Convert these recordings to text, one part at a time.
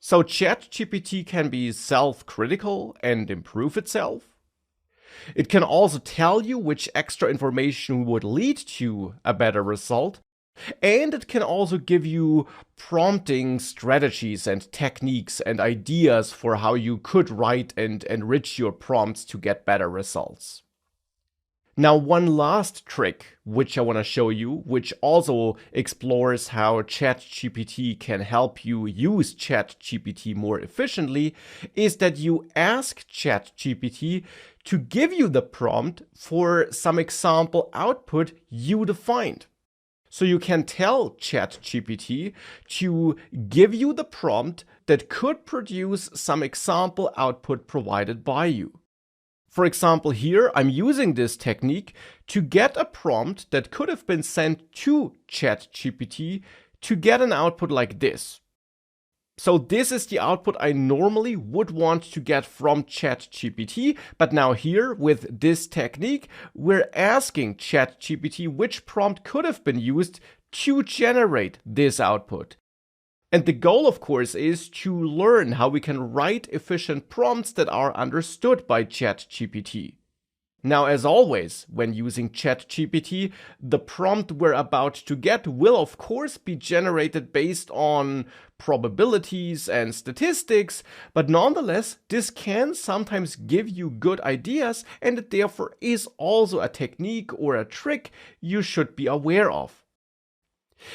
So ChatGPT can be self-critical and improve itself. It can also tell you which extra information would lead to a better result. And it can also give you prompting strategies and techniques and ideas for how you could write and enrich your prompts to get better results. Now, one last trick which I want to show you, which also explores how ChatGPT can help you use ChatGPT more efficiently, is that you ask ChatGPT to give you the prompt for some example output you defined. So you can tell ChatGPT to give you the prompt that could produce some example output provided by you. For example, here I'm using this technique to get a prompt that could have been sent to ChatGPT to get an output like this. So this is the output I normally would want to get from ChatGPT, but now here with this technique, we're asking ChatGPT which prompt could have been used to generate this output. And the goal, of course, is to learn how we can write efficient prompts that are understood by ChatGPT. Now, as always, when using ChatGPT, the prompt we're about to get will, of course, be generated based on probabilities and statistics, but nonetheless, this can sometimes give you good ideas, and it therefore is also a technique or a trick you should be aware of.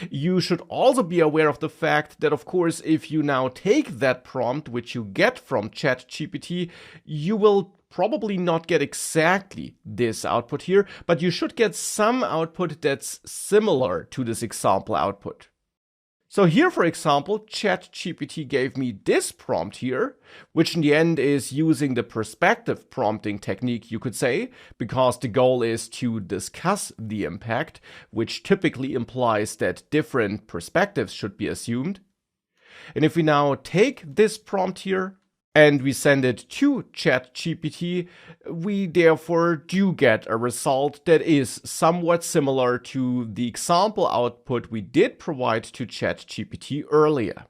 You should also be aware of the fact that, of course, if you now take that prompt which you get from ChatGPT, you will probably not get exactly this output here, but you should get some output that's similar to this example output. So here, for example, ChatGPT gave me this prompt here, which in the end is using the perspective prompting technique, you could say, because the goal is to discuss the impact, which typically implies that different perspectives should be assumed. And if we now take this prompt here and we send it to ChatGPT, we therefore do get a result that is somewhat similar to the example output we did provide to ChatGPT earlier.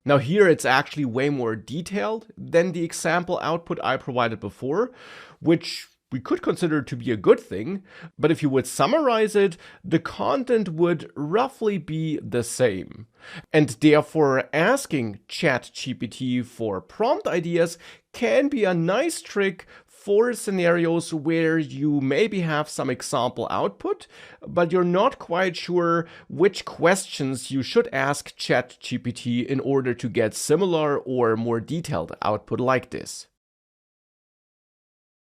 Now here it's actually way more detailed than the example output I provided before, which we could consider to be a good thing, but if you would summarize it, the content would roughly be the same. And therefore, asking ChatGPT for prompt ideas can be a nice trick for scenarios where you maybe have some example output, but you're not quite sure which questions you should ask ChatGPT in order to get similar or more detailed output like this.